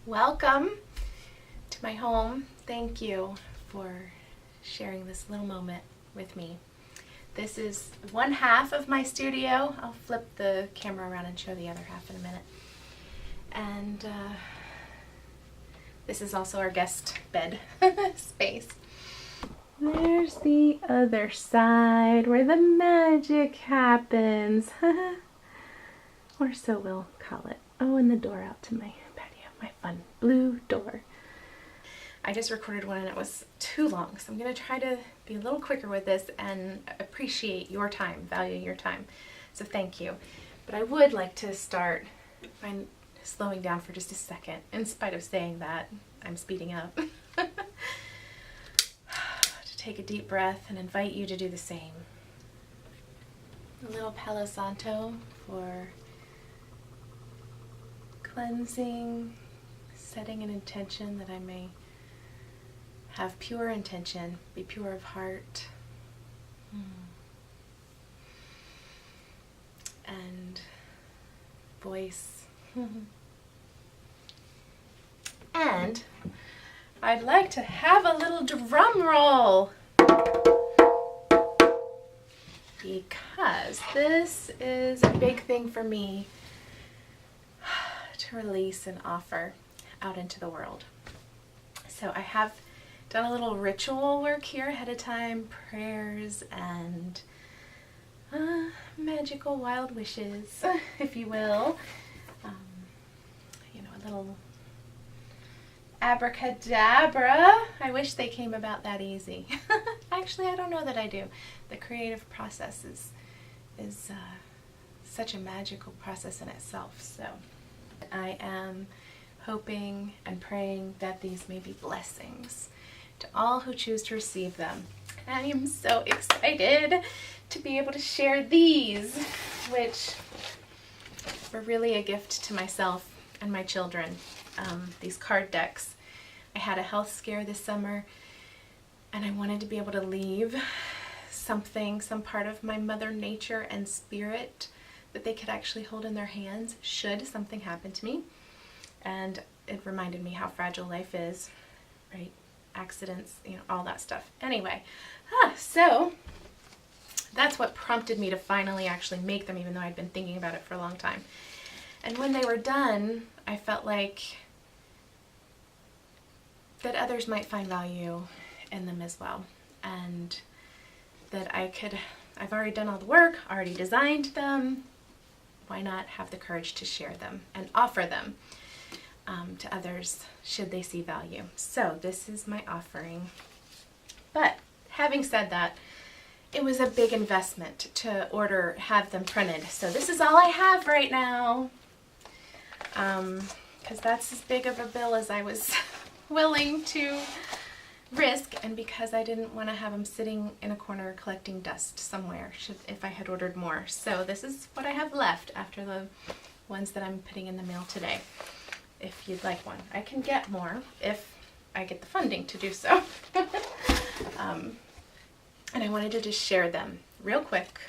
Welcome to my home. Thank you for sharing this little moment with me. This is one half of my studio. I'll flip the camera around and show the other half in a minute. And this is also our guest bed space. There's the other side where the magic happens. Or so we'll call it. Oh, and the door out to my patio, my fun blue door. I just recorded one and it was too long, so I'm going to try to be a little quicker with this and appreciate your time, value your time. So thank you. But I would like to start by slowing down for just a second. In spite of saying that, I'm speeding up. To take a deep breath and invite you to do the same. A little Palo Santo for cleansing, setting an intention that I may have pure intention, be pure of heart, and voice. And I'd like to have a little drum roll because this is a big thing for me to release and offer out into the world. So I have done a little ritual work here ahead of time, prayers and magical wild wishes, if you will. A little abracadabra. I wish they came about that easy. Actually, I don't know that I do. The creative process is such a magical process in itself. So I am hoping and praying that these may be blessings to all who choose to receive them. And I am so excited to be able to share these, which were really a gift to myself and my children. These card decks. I had a health scare this summer and I wanted to be able to leave some part of my mother nature and spirit that they could actually hold in their hands should something happen to me. And it reminded me how fragile life is, right? Accidents, all that stuff. Anyway, so that's what prompted me to finally actually make them, even though I'd been thinking about it for a long time. And when they were done, I felt like that others might find value in them as well. And that I've already done all the work, already designed them. Why not have the courage to share them and offer them to others should they see value? So this is my offering. But having said that, it was a big investment to have them printed. So this is all I have right now. Because that's as big of a bill as I was willing to risk, and because I didn't want to have them sitting in a corner collecting dust somewhere if I had ordered more. So this is what I have left after the ones that I'm putting in the mail today. If you'd like one, I can get more if I get the funding to do so. And I wanted to just share them real quick,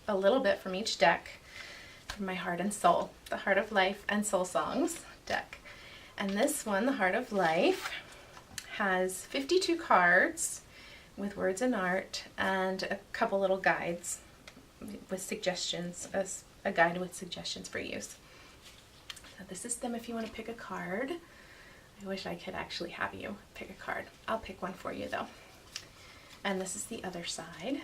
a little bit from each deck, from my Heart and Soul, the Heart of Life and Soul Songs deck. And this one, the Heart of Life, has 52 cards with words and art and a couple little guides with suggestions, a guide with suggestions for use. So this is them if you want to pick a card. I wish I could actually have you pick a card. I'll pick one for you though. And this is the other side,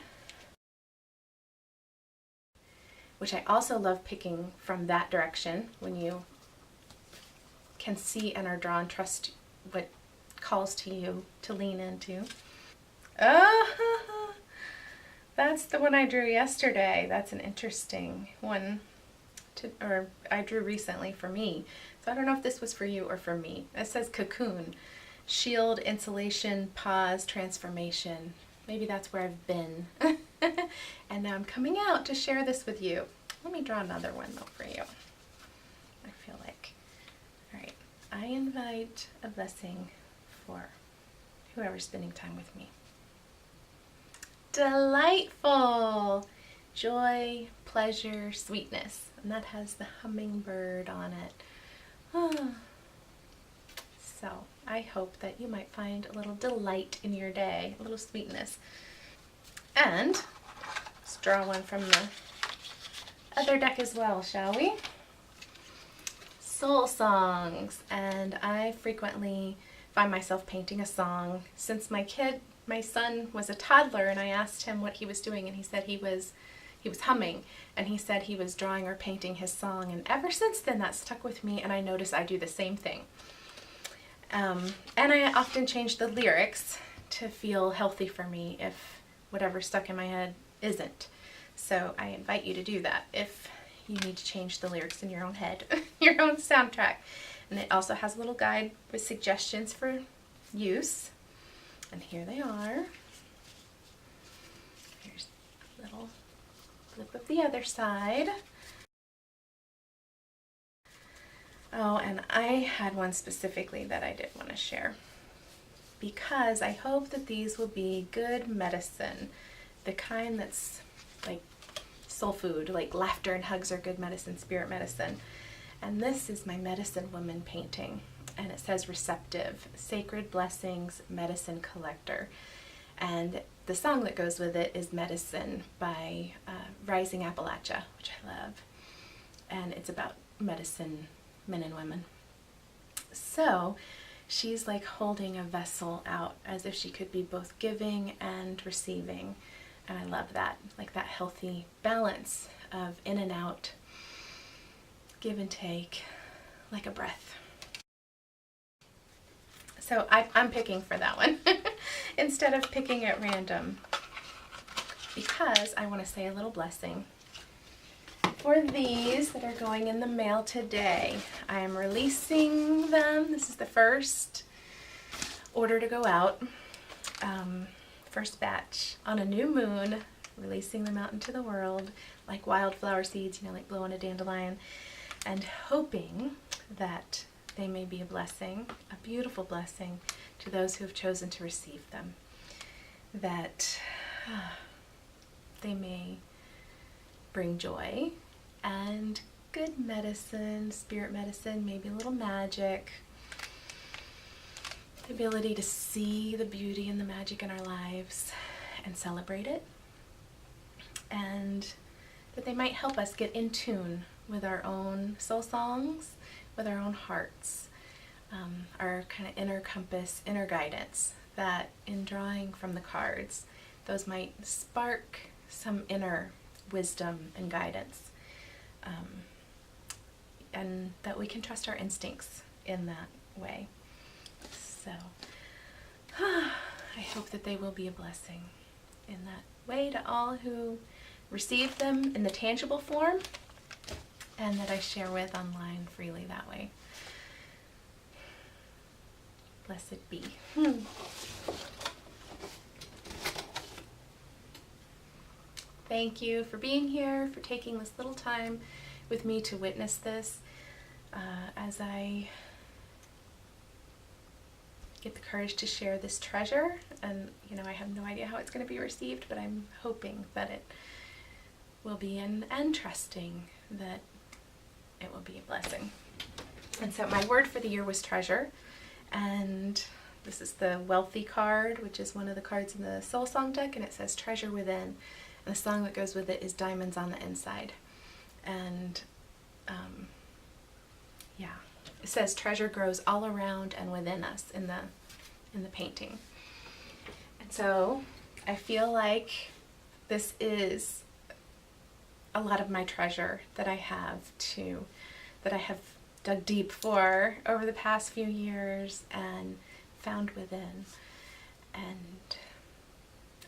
which I also love picking from that direction when you can see and are drawn, trust what calls to you to lean into. That's the one I drew yesterday. That's an interesting one I drew recently for me. So I don't know if this was for you or for me. It says cocoon, shield, insulation, pause, transformation. Maybe that's where I've been. And now I'm coming out to share this with you. Let me draw another one though for you. I feel like. All right. I invite a blessing for whoever's spending time with me. Delightful! Joy, pleasure, sweetness. And that has the hummingbird on it. So I hope that you might find a little delight in your day, a little sweetness. And let's draw one from the other deck as well, shall we? Soul songs. And I frequently find myself painting a song. Since my son was a toddler, and I asked him what he was doing, and he said he was humming, and he said he was drawing or painting his song, and ever since then that stuck with me, and I notice I do the same thing. And I often change the lyrics to feel healthy for me if whatever's stuck in my head isn't. So I invite you to do that if you need to change the lyrics in your own head, your own soundtrack. And it also has a little guide with suggestions for use. And here they are. Here's a little flip of the other side. Oh, and I had one specifically that I did want to share, because I hope that these will be good medicine, the kind that's like soul food, like laughter and hugs are good medicine, spirit medicine. And this is my medicine woman painting, and it says receptive, sacred blessings, medicine collector. And the song that goes with it is Medicine by Rising Appalachia, which I love. And it's about medicine, men and women. So she's like holding a vessel out as if she could be both giving and receiving. And I love that, like that healthy balance of in and out, give and take, like a breath. So I'm picking for that one instead of picking at random, because I want to say a little blessing for these that are going in the mail today. I am releasing them. This is the first order to go out, first batch on a new moon, releasing them out into the world like wildflower seeds, you know, like blowing a dandelion, and hoping that they may be a blessing, a beautiful blessing to those who have chosen to receive them, that they may bring joy and good medicine, spirit medicine, maybe a little magic, the ability to see the beauty and the magic in our lives and celebrate it, and that they might help us get in tune with our own soul songs, with our own hearts, our kind of inner compass, inner guidance, that in drawing from the cards, those might spark some inner wisdom and guidance, and that we can trust our instincts in that way. So I hope that they will be a blessing in that way to all who receive them in the tangible form, and that I share with online freely that way. Blessed be. Thank you for being here, for taking this little time with me to witness this as I get the courage to share this treasure. And you know, I have no idea how it's going to be received, but I'm hoping that it will be, and trusting that it will be a blessing. And so my word for the year was treasure, and this is the wealthy card, which is one of the cards in the soul song deck, and it says treasure within, and the song that goes with it is diamonds on the inside. And yeah, it says treasure grows all around and within us in the painting. And so I feel like this is a lot of my treasure that I have dug deep for over the past few years and found within. And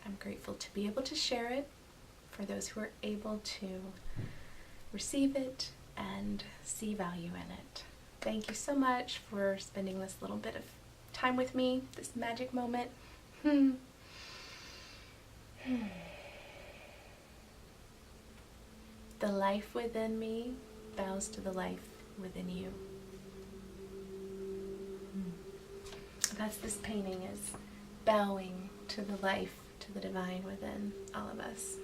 I'm grateful to be able to share it for those who are able to receive it and see value in it. Thank you so much for spending this little bit of time with me, this magic moment. The life within me bows to the life within you. That's this painting, is bowing to the life, to the divine within all of us.